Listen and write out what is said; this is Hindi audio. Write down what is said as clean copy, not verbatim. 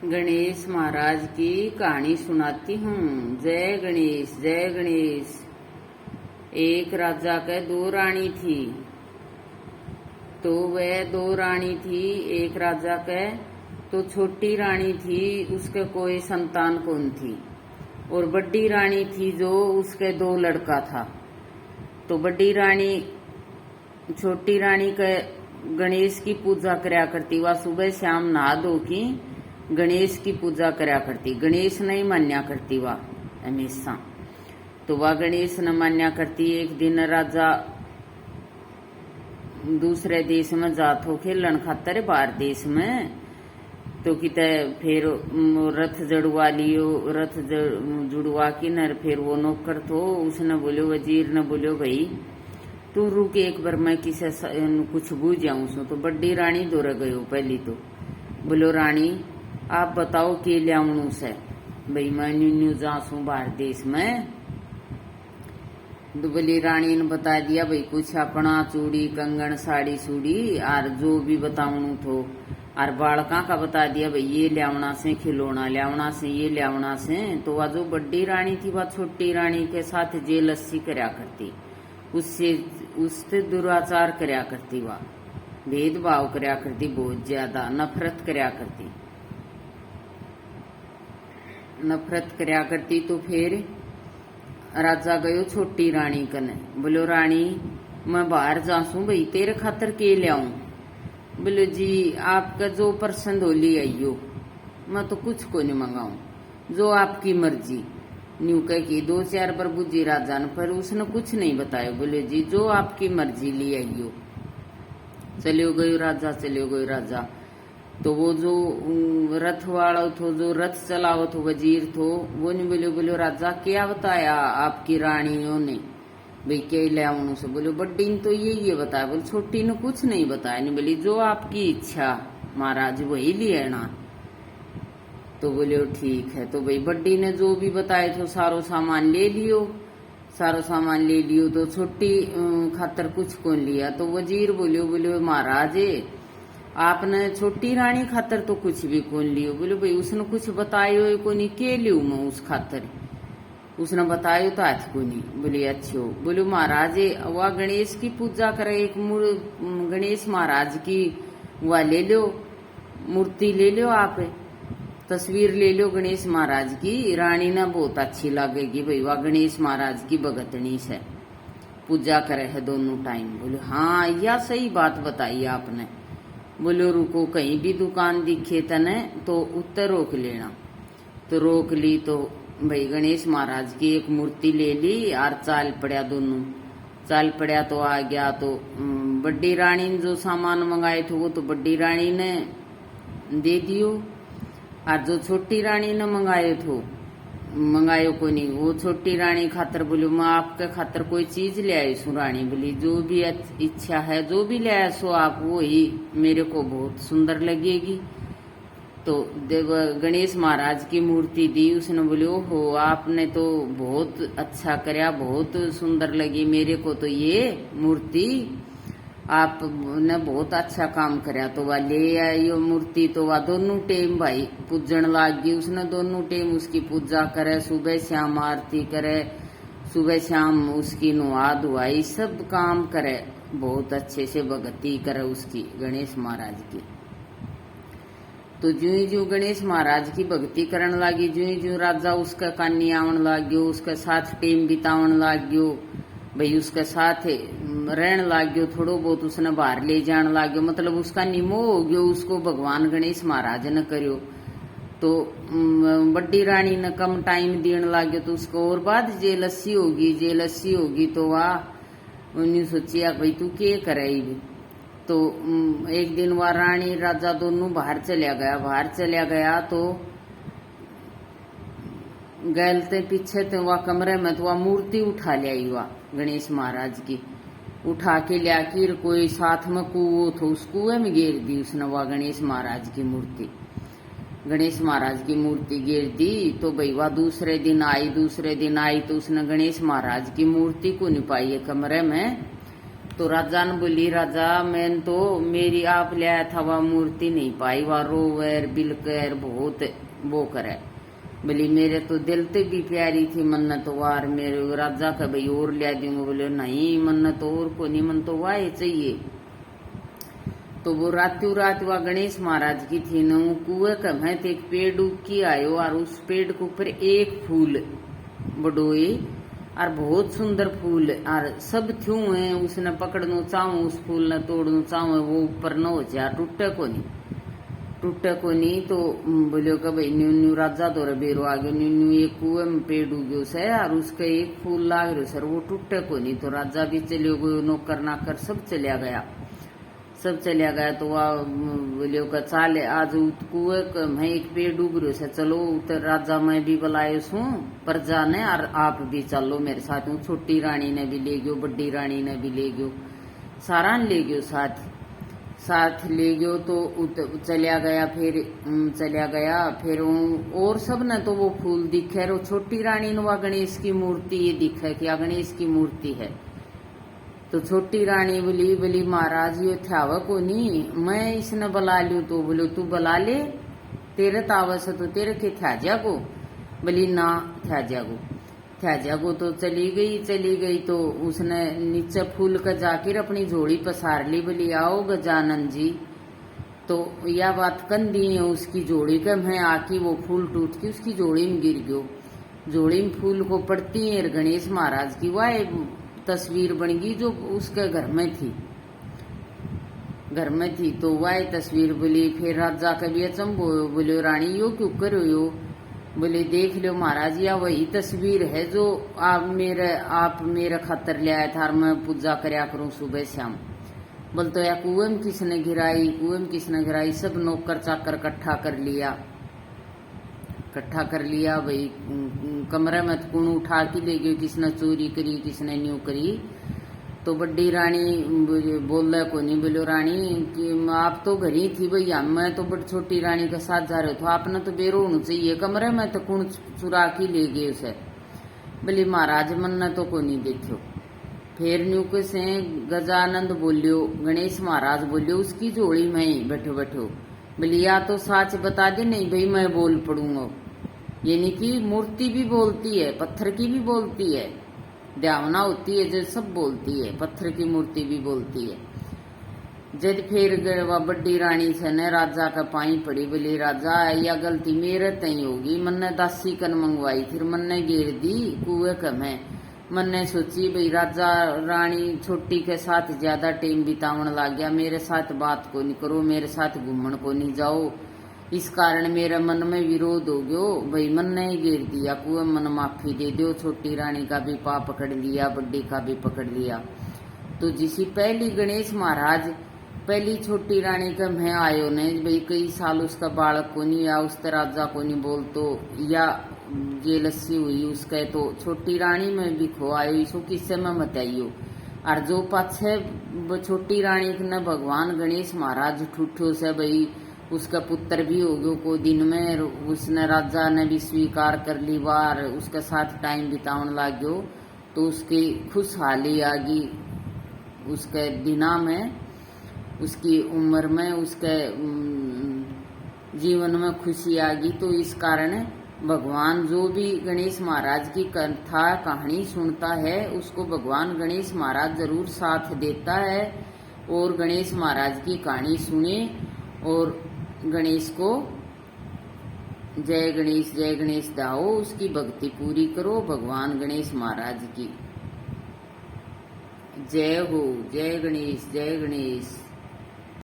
गणेश महाराज की कहानी सुनाती हूँ। जय गणेश जय गणेश। एक राजा के दो रानी थी। तो वह दो रानी थी। एक राजा के तो छोटी रानी थी, उसके कोई संतान कौन थी। और बड़ी रानी थी जो उसके दो लड़का था। तो बड़ी रानी छोटी रानी के गणेश की पूजा करया करती। वह सुबह शाम नहा धो की गणेश की पूजा करया करती। गणेश नहीं मान्या करती वह हमेशा। तो वह गणेश न मान्या करती। एक दिन राजा दूसरे देश में जात हो खेलन खातर बाहर देश में। तो किते फिर रथ जड़वा लियो। रथ जुड़वा की नर फिर वो नौकर तो उसने बोलो, वजीर ने बोलो, भाई तू रुक एक बार मैं किसे कुछ बूझ जाऊं सो। तो बड़ी रानी दौड़ गयो। पहली तो बोलो, रानी आप बताओ के लियावणु से। भाई मैं न्यू जासू बाहर देश में। दुबली रानी ने बता दिया, भाई कुछ अपना चूड़ी कंगन साड़ी सूड़ी और जो भी बतावणु थो। और बालका का बता दिया, भाई ये लियावना से, खिलौना लियावना से, ये लियावना से। तो वह जो बड़ी रानी थी वह छोटी रानी के साथ जेलसी करया करती। उससे दुराचार करया करती। वह भेदभाव करया करती, बहुत ज्यादा नफरत करया करती। तो फिर राजा गयो छोटी रानी कने। बोलो, रानी मैं बाहर जासू, भाई तेरे खातर के लियाऊं। बोलो, जी आपका जो पसंद हो ली आइयो, मैं तो कुछ को नहीं मंगाऊं, जो आपकी मर्जी। न्यू कह की दो चार बार बुझी राजा ने, पर उसने कुछ नहीं बताया। बोले, जी जो आपकी मर्जी ली आइयो। चलियो गयो राजा, चलियो गयो राजा। तो वो जो रथ वाला थो, जो रथ चलाओ थो, वजीर थो, वो नहीं बोलो, बोलो राजा क्या बताया आपकी रानियों ने, भाई क्या लियावणु से। बोलो, बड्डी ने तो ये बताया। बोले, छोटी ने कुछ नहीं बताया। नहीं बोली, जो आपकी इच्छा महाराज वही लिया। तो बोले, ठीक है। तो भाई बड्डी ने जो भी बताए थे सारो सामान ले लियो। सारो सामान ले लियो। तो छोटी खातर कुछ कौन लिया। तो वजीर बोलियो, बोले महाराज आपने छोटी रानी खातर तो कुछ भी कौन लियो। बोले, भाई उसने कुछ बतायो को नहीं, के लियो मैं उस खातर। उसने बतायो तो हाथ को नहीं। बोले, अच्छो। बोले, महाराज वह गणेश की पूजा करे, एक गणेश महाराज की वह ले लो, मूर्ति ले लो, आप तस्वीर ले लो गणेश महाराज की। रानी ना बहुत अच्छी लगेगी, भाई वह गणेश महाराज की भगतनी से पूजा करे है दोनों टाइम। बोले, हाँ यह सही बात बताई आपने। बोलो, रुको कहीं भी दुकान दिखे तने तो उत्तर रोक लेना। तो रोक ली। तो भाई गणेश महाराज की एक मूर्ति ले ली और चाल पड़ा दोनों। चाल पड़ा तो आ गया। तो बड़ी रानी ने जो सामान मंगाए थे वो तो बड़ी रानी ने दे दियो। और जो छोटी रानी ने मंगायो को नहीं, वो छोटी रानी खातर बोलो, मैं आपके खातर कोई चीज ले आई सू। रानी बोली, जो भी इच्छा है, जो भी ले आए सो आप, वो ही मेरे को बहुत सुंदर लगेगी। तो देव गणेश महाराज की मूर्ति दी। उसने बोले, ओहो आपने तो बहुत अच्छा करया, बहुत सुंदर लगी मेरे को तो ये मूर्ति, आपने बहुत अच्छा काम करया। तो वह ले आई मूर्ति। तो वह दोनों टेम भाई पूजन लाग गई। उसने दोनों टेम उसकी पूजा करे, सुबह शाम आरती करे, सुबह शाम उसकी नुआ धुआई सब काम करे, बहुत अच्छे से भक्ति करे उसकी गणेश महाराज की। तो ज्यों गणेश महाराज की भक्ति करने लगी, ज्यों राजा उसका कानी आवन लाग गयो, उसके साथ टेम बितावन लाग गयो, भाई उसके साथ रहन लाग गयो। थोड़ो बहुत उसने बाहर ले जान लाग गयो, मतलब उसका निमो हो गयो, उसको भगवान गणेश महाराज ने करियो। तो बड़ी रानी ने कम टाइम देने लाग गयो। तो उसको और बाद जेलसी होगी। तो वह उन्हें सोचिया, भाई तू के करे। तो एक दिन वह रानी राजा दोनों बाहर चलिया गया। तो गलते पीछे तो वह कमरे में तो वह मूर्ति उठा लिया वह गणेश महाराज की। उठा के लिया कि कोई साथ में कुओं था, उस कुएं में गिर दी उसने वह गणेश महाराज की मूर्ति। गणेश महाराज की मूर्ति गिर दी। तो भाई वह दूसरे दिन आई। तो उसने गणेश महाराज की मूर्ति को नहीं पाई कमरे में। तो राजा ने बोली, राजा मैं तो मेरी आप लिया था वह मूर्ति नहीं पाई, वह रोवर बिलकर बहुत वो करे। बोली मेरे तो दिल ते भी प्यारी थी मन्नत वार मेरे राजा का भाई और लिया दूंगा। बोले नहीं मन्नत और को नहीं, मन तो वाह चाहिए। तो वो रातों रात वह गणेश महाराज की थी न, कुएं का मैं एक पेड़ उग की आयो और उस पेड़ के ऊपर एक फूल बडोए और बहुत सुंदर फूल और सब थ्यू है। उसने पकड़नो चाहूं उस फूल न तोड़नो चाहूं वो ऊपर न हो जा टूटे को नहीं। तो बोलियो का भाई न्यू न्यू राजा तो बेरो आ गयो, न्यू न्यू एक कुएं में पेड़ उग्यो से और उसका एक फूल लाग रहा सर वो टूटे को नहीं। तो राजा भी चलियो गयो, नौकर नाकर सब चलिया गया। तो वह बोलियो का चाले आज कुएं में एक पेड़ उग रहा से, चलो उतर राजा मैं भी बुलायो सू प्रजा ने और आप भी चलो मेरे साथ। हूँ छोटी रानी ने भी ले गयो, बड़ी रानी ने भी ले गयो, सारा ले गयो साथ ले गयो। तो चलिया गया फिर और सब ने तो वो फूल दिखे। और छोटी रानी ने वह गणेश की मूर्ति ये दिखे कि गणेश की मूर्ति है। तो छोटी रानी बोली महाराज ये थाव को नहीं, मैं इसने बुला लू। तो बोलो तू बुला ले, तेरे तावस तो तेरे के था जागो। बोली ना था जागो। तो चली गई। तो उसने नीचे फूल का जाकर अपनी झोली पसार ली। बोली आओ गजानन जी। तो यह बात कन दी है उसकी जोड़ी का, मैं आकी वो फूल टूट के उसकी जोड़ी में गिर गयो। जोड़ी में फूल को पड़ती है गणेश महाराज की वह तस्वीर बन गई जो उसके घर में थी। तो वह तस्वीर बोली। फिर राजा का भी अचंभो बोले रानी यो क्यों करो यो। बोले देख लो महाराज या वही तस्वीर है जो आप मेरे खातर ले आया था और मैं पूजा करया करूं सुबह शाम। बोल तो या कुएं किसने गिराई। सब नौकर चाकर इकट्ठा कर लिया भाई कमरे में कौन उठा के ले गयो, किसने चोरी करी किसने न्यू करी। तो बड़ी रानी बोल को नहीं। बोलो रानी कि आप तो घर ही थी भैया, मैं तो बड़ी छोटी रानी के साथ जा रहे थे, आपने तो बेरो होना चाहिए, कमरे में तो कौन चुरा के ले गए उसे। बोली महाराज मन ने तो को नहीं देखो। फिर न्यू के से गजानंद बोलियो, गणेश महाराज बोलियो उसकी जोड़ी में ही बैठो। बोली या तो सच बता दे, नहीं भाई मैं बोल पड़ूंगा। यानी कि मूर्ति भी बोलती है, पत्थर की भी बोलती है, देवना होती है जो सब बोलती है, पत्थर की मूर्ति भी बोलती है। जब फिर वह बड़ी रानी से ने राजा का पाई पड़ी। बोली राजा या गलती मेरे तई होगी, मन ने दासी कन मंगवाई फिर मन ने गिर दी कुएं का। मन ने सोची भाई राजा रानी छोटी के साथ ज्यादा टाइम बितावन लग गया, मेरे साथ बात को नहीं करो, मेरे साथ घूमन को नहीं जाओ, इस कारण मेरे मन में विरोध हो गयो भाई मन ने ही गिर दिया कुएं, मन माफी दे दो। छोटी रानी का भी पाप पकड़ लिया, बड़ी का भी पकड़ लिया। तो जिसी पहली गणेश महाराज पहली छोटी रानी का मैं आयो ने भाई कई साल उसका बालक को नहीं या उस राजा को नहीं बोल तो या ये लस्सी हुई उसका। तो छोटी रानी में भी खो आयो, इसको किससे में बताइयो। और जो पाछे छोटी रानी ने भगवान गणेश महाराज ठूठो से भाई उसका पुत्र भी हो गयो को दिन में, उसने राजा ने भी स्वीकार कर ली बार उसके साथ टाइम बितावन लग गयो। तो उसकी खुशहाली आ गई उसके दिना में, उसकी उम्र में, उसके जीवन में खुशी आ गई। तो इस कारण भगवान जो भी गणेश महाराज की कथा कहानी सुनता है उसको भगवान गणेश महाराज जरूर साथ देता है। और गणेश महाराज की कहानी सुने और गणेश को जय गणेश दाओ, उसकी भक्ति पूरी करो। भगवान गणेश महाराज की जय हो। जय गणेश।